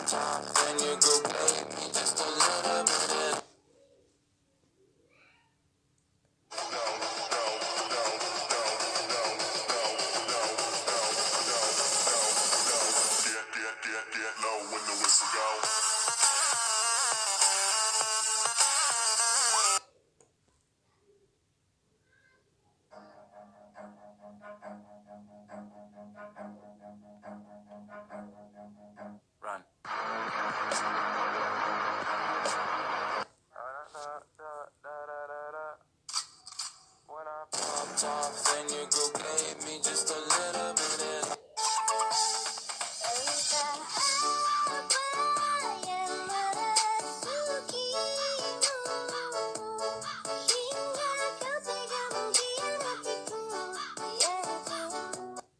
Then you go play me just a little bit. Get low when the whistle goes. Run. When I popped off, then you go gave me just a little bit.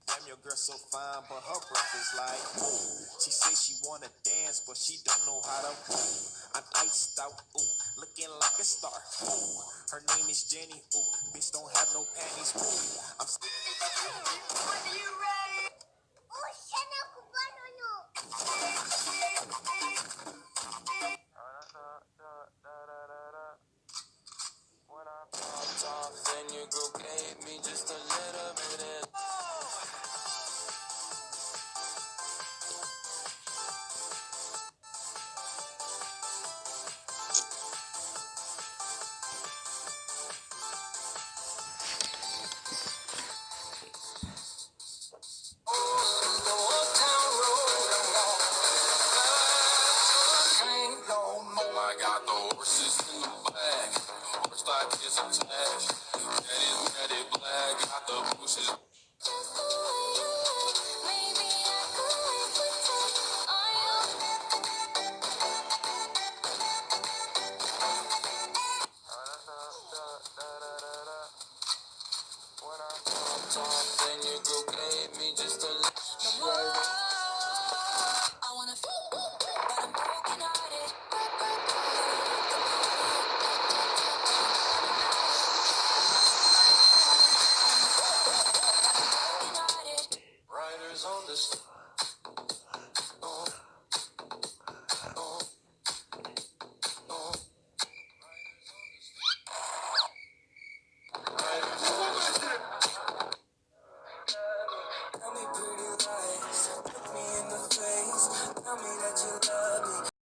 Damn, your girl so fine, but her breath is like ooh. She say she wanna dance, but she don't know how to move. I'm iced out, ooh, looking like a star. Ooh, her name is Jenny, ooh, bitch don't have no panties, ooh. I'm When I popped off, then you go gave me just a little bit. I got the horses in the back. Horse like it's attached. Daddy black. Got the bushes. When I popped off, then you go gave me just a little. I wanna feel, but I'm broken hearted. Riders on the street. Tell me pretty lies, look me in the face. Tell me that you love me,